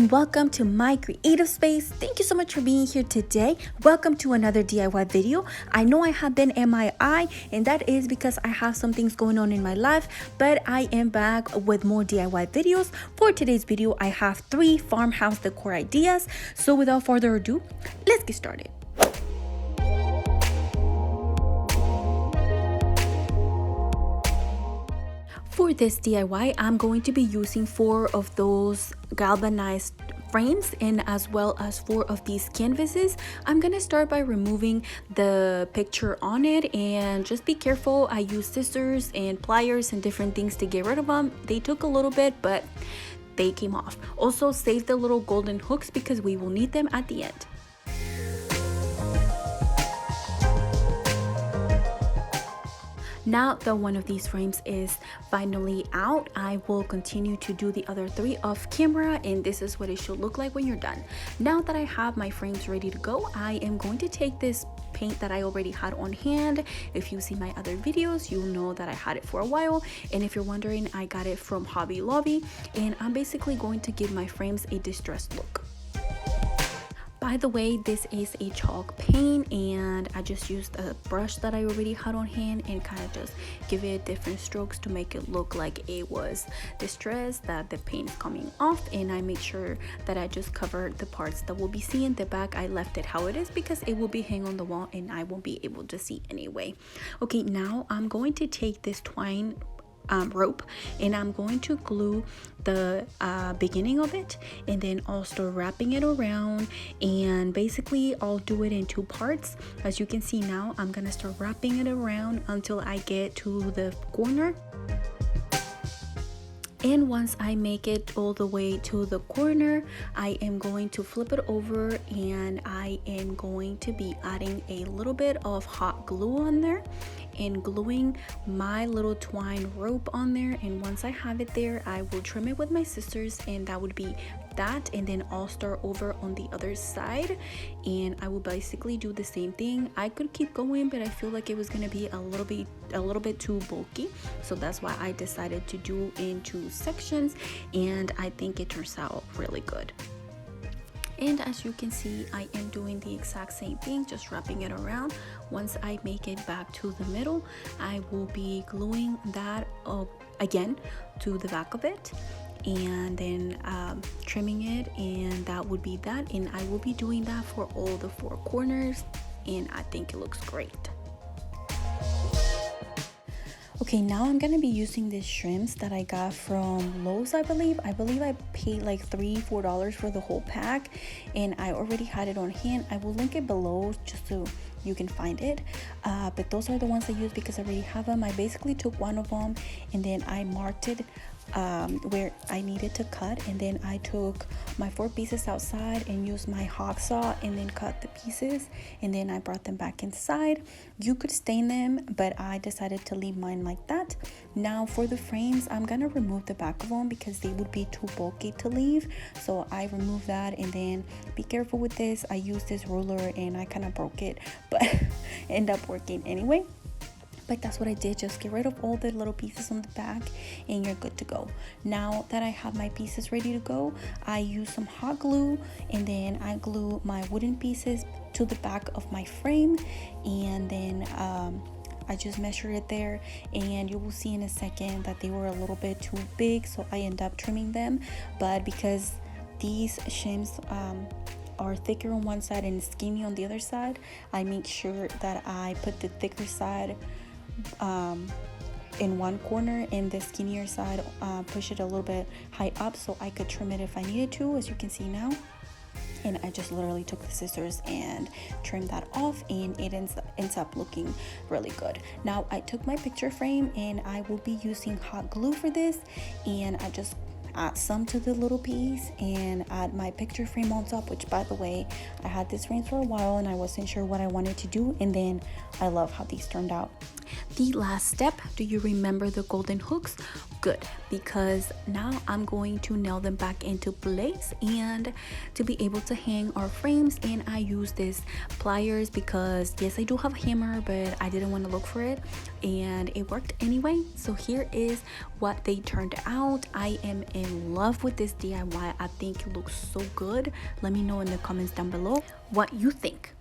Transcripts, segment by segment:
and welcome to my creative space. Thank you so much for being here today. Welcome to another DIY video. I know I have been MIA, and that is because I have some things going on in my life, but I am back with more DIY videos. For today's video, I have 3 farmhouse decor ideas. So without further ado, let's get started. For this DIY, I'm going to be using 4 of those galvanized frames and as well as 4 of these canvases. I'm gonna start by removing the picture on it, and just be careful. I use scissors and pliers and different things to get rid of them. They took a little bit, but they came off. Also save the little golden hooks because we will need them at the end. Now that one of these frames is finally out, I will continue to do the other 3 off camera, and this is what it should look like when you're done. Now that I have my frames ready to go, I am going to take this paint that I already had on hand. If you see my other videos, you'll know that I had it for a while, and if you're wondering, I got it from Hobby Lobby, and I'm basically going to give my frames a distressed look. By the way, this is a chalk paint, and I just used a brush that I already had on hand and kind of just give it different strokes to make it look like it was distressed, that the paint is coming off. And I made sure that I just covered the parts that will be seen. The back, I left it how it is because it will be hanging on the wall and I won't be able to see anyway. Okay, now I'm going to take this twine rope, and I'm going to glue the beginning of it, and then I'll start wrapping it around, and basically I'll do it in 2 parts. As you can see now, I'm gonna start wrapping it around until I get to the corner. And once I make it all the way to the corner, I am going to flip it over, and I am going to be adding a little bit of hot glue on there and gluing my little twine rope on there. And once I have it there, I will trim it with my scissors, and that would be that. And then I'll start over on the other side, and I will basically do the same thing. I could keep going, but I feel like it was gonna be a little bit too bulky, so that's why I decided to do in 2 sections, and I think it turns out really good. And as you can see, I am doing the exact same thing, just wrapping it around. Once I make it back to the middle, I will be gluing that up again to the back of it, and then trimming it, and that would be that. And I will be doing that for all the 4 corners, and I think it looks great. Okay, now I'm gonna be using these shims that I got from Lowe's, I believe I paid like $3-4 for the whole pack, and I already had it on hand. I will link it below just so you can find it, but those are the ones I use because I already have them. I basically took one of them, and then I marked it where I needed to cut, and then I took my 4 pieces outside and used my hawk saw and then cut the pieces, and then I brought them back inside. You could stain them, but I decided to leave mine like that. Now for the frames, I'm gonna remove the back of them because they would be too bulky to leave, so I removed that. And then be careful with this. I used this ruler and I kind of broke it, but end up working anyway. But that's what I did, just get rid of all the little pieces on the back and you're good to go. Now that I have my pieces ready to go, I use some hot glue, and then I glue my wooden pieces to the back of my frame, and then I just measure it there, and you will see in a second that they were a little bit too big, so I end up trimming them. But because these shims are thicker on one side and skinny on the other side, I make sure that I put the thicker side in one corner, and the skinnier side push it a little bit high up so I could trim it if I needed to, as you can see now. And I just literally took the scissors and trimmed that off, and it ends up looking really good. Now I took my picture frame, and I will be using hot glue for this, and I just add some to the little piece and add my picture frame on top, which by the way, I had this frame for a while and I wasn't sure what I wanted to do, and then I love how these turned out. The last step, do you remember the golden hooks? good, because now I'm going to nail them back into place and to be able to hang our frames. And I use this pliers because yes, I do have a hammer, but I didn't want to look for it, and it worked anyway. So here is what they turned out. I am in love with this DIY. I think it looks so good. Let me know in the comments down below what you think.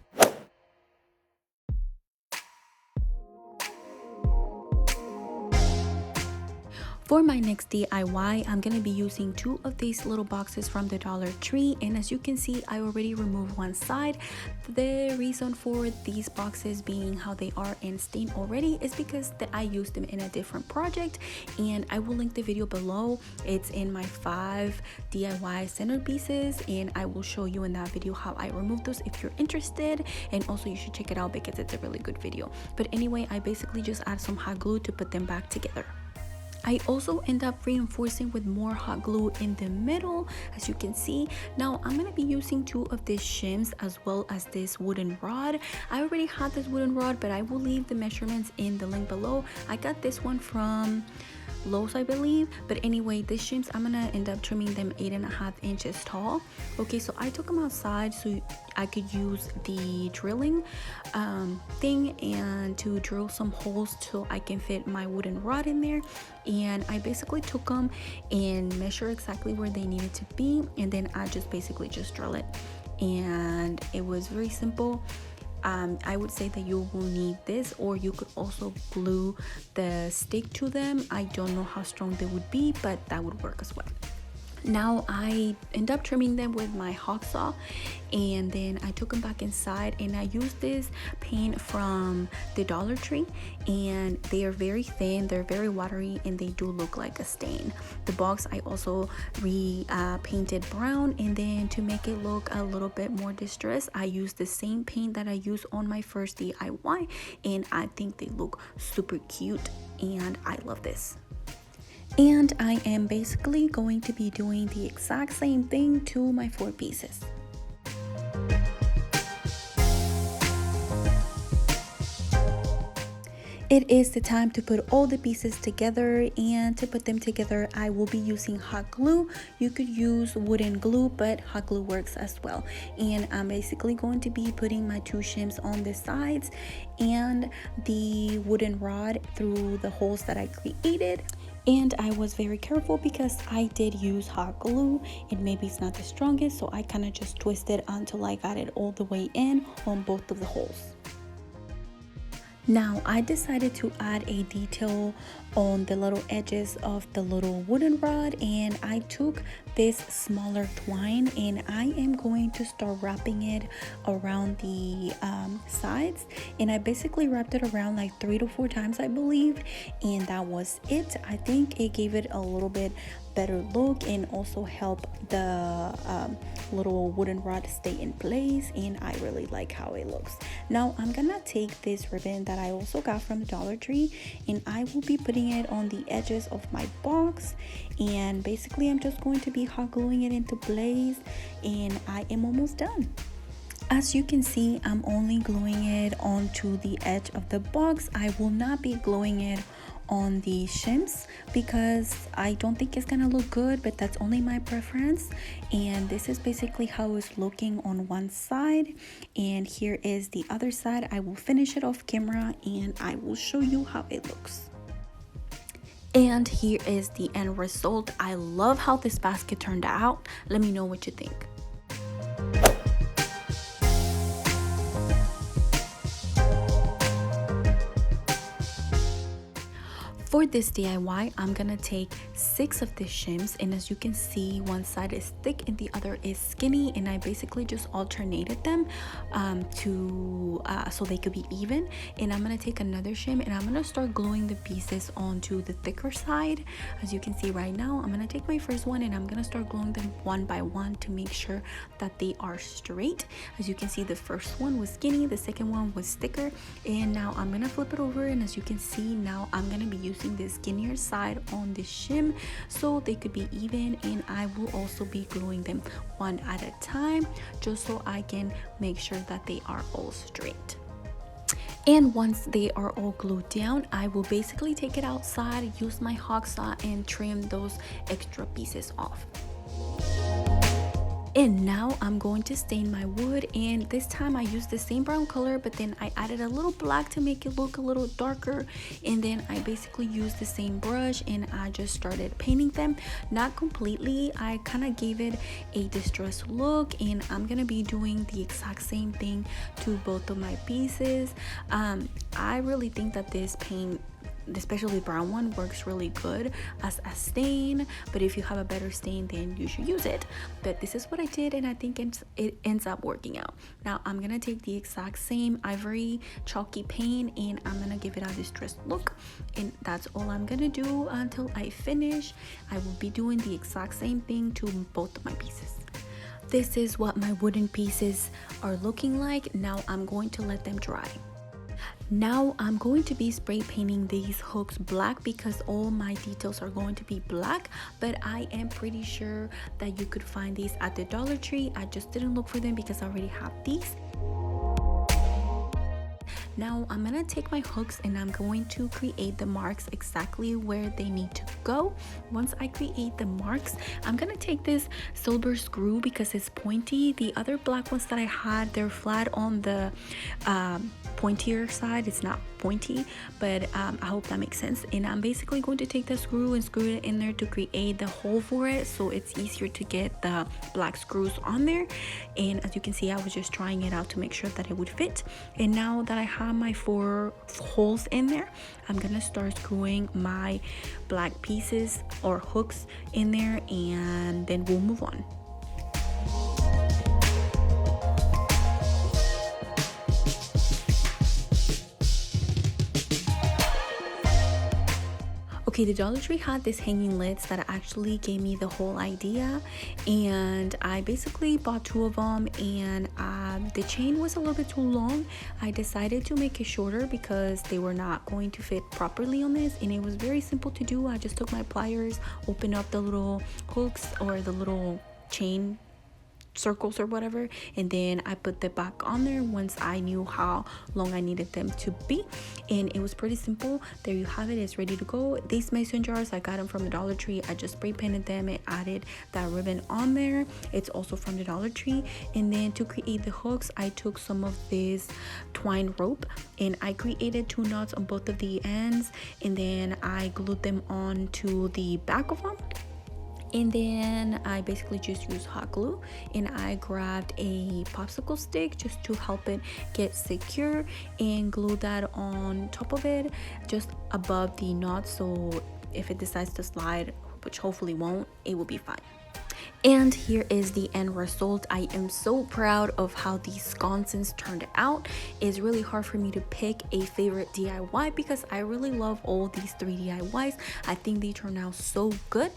For my next DIY, I'm going to be using 2 of these little boxes from the Dollar Tree, and as you can see, I already removed one side. The reason for these boxes being how they are and stained already is because I used them in a different project, and I will link the video below. It's in my 5 DIY centerpieces, and I will show you in that video how I removed those if you're interested, and also you should check it out because it's a really good video. But anyway, I basically just add some hot glue to put them back together. I also end up reinforcing with more hot glue in the middle, as you can see. Now I'm going to be using 2 of these shims as well as this wooden rod. I already had this wooden rod, but I will leave the measurements in the link below. I got this one from Lowe's, I believe. But anyway, these shims, I'm gonna end up trimming them 8.5 inches tall. Okay, so I took them outside so I could use the drilling thing and to drill some holes so I can fit my wooden rod in there. And I basically took them and measure exactly where they needed to be, and then I just basically just drill it, and it was very simple. I would say that you will need this, or you could also glue the stick to them. I don't know how strong they would be, but that would work as well. Now I end up trimming them with my hacksaw, and then I took them back inside, and I used this paint from the Dollar Tree, and they are very thin, they're very watery, and they do look like a stain. The box I also painted brown, and then to make it look a little bit more distressed, I used the same paint that I used on my first DIY, and I think they look super cute, and I love this. And I am basically going to be doing the exact same thing to my 4 pieces. It is the time to put all the pieces together, and to put them together I will be using hot glue. You could use wooden glue, but hot glue works as well. And I'm basically going to be putting my 2 shims on the sides and the wooden rod through the holes that I created. And I was very careful because I did use hot glue, and maybe it's not the strongest, so I kind of just twisted until I got it all the way in on both of the holes. Now I decided to add a detail on the little edges of the little wooden rod, and I took this smaller twine and I am going to start wrapping it around the sides, and I basically wrapped it around like 3 to 4 times, I believe, and that was it. I think it gave it a little bit better look and also help the little wooden rod stay in place, and I really like how it looks. Now I'm gonna take this ribbon that I also got from the Dollar Tree, and I will be putting it on the edges of my box, and basically I'm just going to be hot gluing it into place, and I am almost done. As you can see, I'm only gluing it onto the edge of the box. I will not be gluing it on the shims because I don't think it's gonna look good, but that's only my preference. And this is basically how it's looking on one side, and here is the other side. I will finish it off camera and I will show you how it looks. And here is the end result. I love how this basket turned out. Let me know what you think. For this DIY, I'm gonna take 6 of the shims, and as you can see, one side is thick and the other is skinny, and I basically just alternated them so they could be even. And I'm gonna take another shim and I'm gonna start gluing the pieces onto the thicker side. As you can see right now, I'm gonna take my first one and I'm gonna start gluing them one by one to make sure that they are straight. As you can see, the first one was skinny, the second one was thicker, and now I'm gonna flip it over, and as you can see, now I'm gonna be using the skinnier side on the shim so they could be even, and I will also be gluing them one at a time just so I can make sure that they are all straight. And once they are all glued down, I will basically take it outside, use my hacksaw and trim those extra pieces off. And now I'm going to stain my wood, and this time I used the same brown color, but then I added a little black to make it look a little darker. And then I basically used the same brush and I just started painting them. Not completely, I kind of gave it a distressed look, and I'm gonna be doing the exact same thing to both of my pieces. I really think that this paint, especially the brown one, works really good as a stain, but if you have a better stain then you should use it. But this is what I did, and I think it ends up working out. Now I'm gonna take the exact same ivory chalky paint and I'm gonna give it a distressed look, and that's all I'm gonna do until I finish. I will be doing the exact same thing to both of my pieces. This is what my wooden pieces are looking like. Now I'm going to let them dry. Now I'm going to be spray painting these hooks black because all my details are going to be black, but I am pretty sure that you could find these at the Dollar Tree. I just didn't look for them because I already have these. Now I'm gonna take my hooks and I'm going to create the marks exactly where they need to go. Once I create the marks, I'm gonna take this silver screw because it's pointy. The other black ones that I had, they're flat on the pointier side. It's not pointy, but I hope that makes sense. And I'm basically going to take the screw and screw it in there to create the hole for it, so it's easier to get the black screws on there. And as you can see, I was just trying it out to make sure that it would fit. And now that I have my 4 holes in there, I'm gonna start screwing my black pieces or hooks in there, and then we'll move on. Okay, the Dollar Tree had this hanging lids that actually gave me the whole idea, and I basically bought 2 of them, and the chain was a little bit too long. I decided to make it shorter because they were not going to fit properly on this, and it was very simple to do. I just took my pliers, opened up the little hooks or the little chain circles or whatever, and then I put the back on there once I knew how long I needed them to be, and it was pretty simple. There you have it, it's ready to go. These mason jars, I got them from the Dollar Tree. I just spray painted them and added that ribbon on there. It's also from the Dollar Tree. And then to create the hooks, I took some of this twine rope and I created 2 knots on both of the ends, and then I glued them on to the back of them. And then I basically just used hot glue, and I grabbed a popsicle stick just to help it get secure and glue that on top of it, just above the knot, so if it decides to slide, which hopefully won't, it will be fine. And here is the end result. I am so proud of how these sconces turned out. It's really hard for me to pick a favorite DIY because I really love all these 3 DIYs. I think they turned out so good.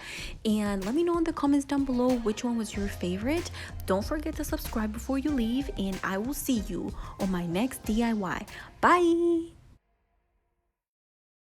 And let me know in the comments down below which one was your favorite. Don't forget to subscribe before you leave, and I will see you on my next DIY. Bye!